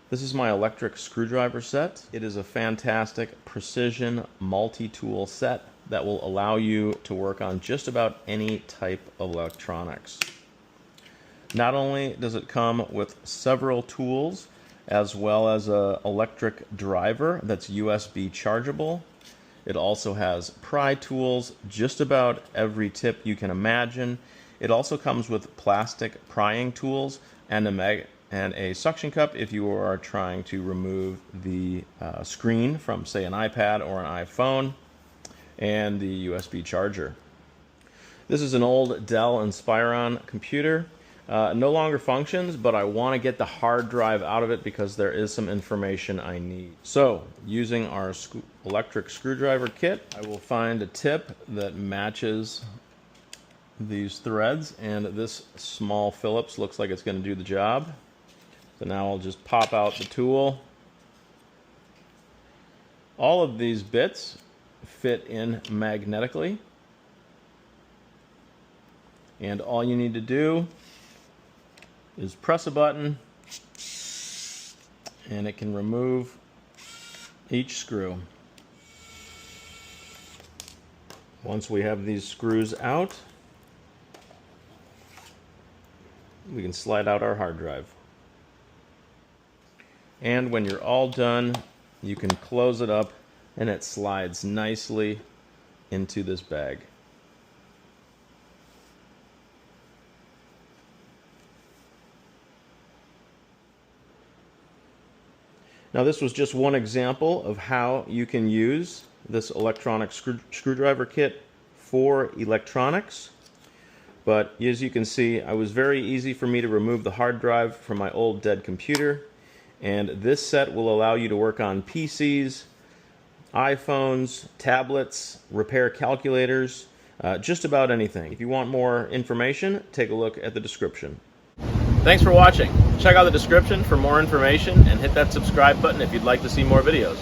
This is my electric screwdriver set. It is a fantastic precision multi-tool set that will allow you to work on just about any type of electronics. Not only does it come with several tools, as well as an electric driver that's USB chargeable, it also has pry tools, just about every tip you can imagine. It also comes with plastic prying tools and a suction cup if you are trying to remove the screen from, say, an iPad or an iPhone, and the USB charger. This is an old Dell Inspiron computer. No longer functions, but I want to get the hard drive out of it because there is some information I need. So, using our electric screwdriver kit, I will find a tip that matches these threads, and this small Phillips looks like it's going to do the job. So now I'll just pop out the tool. All of these bits fit in magnetically, and all you need to do is press a button and it can remove each screw. Once we have these screws out, we can slide out our hard drive. And when you're all done, you can close it up and it slides nicely into this bag. Now, this was just one example of how you can use this electronic screwdriver kit for electronics. But as you can see, it was very easy for me to remove the hard drive from my old dead computer. And this set will allow you to work on PCs, iPhones, tablets, repair calculators, just about anything. If you want more information, take a look at the description. Thanks for watching. Check out the description for more information and hit that subscribe button if you'd like to see more videos.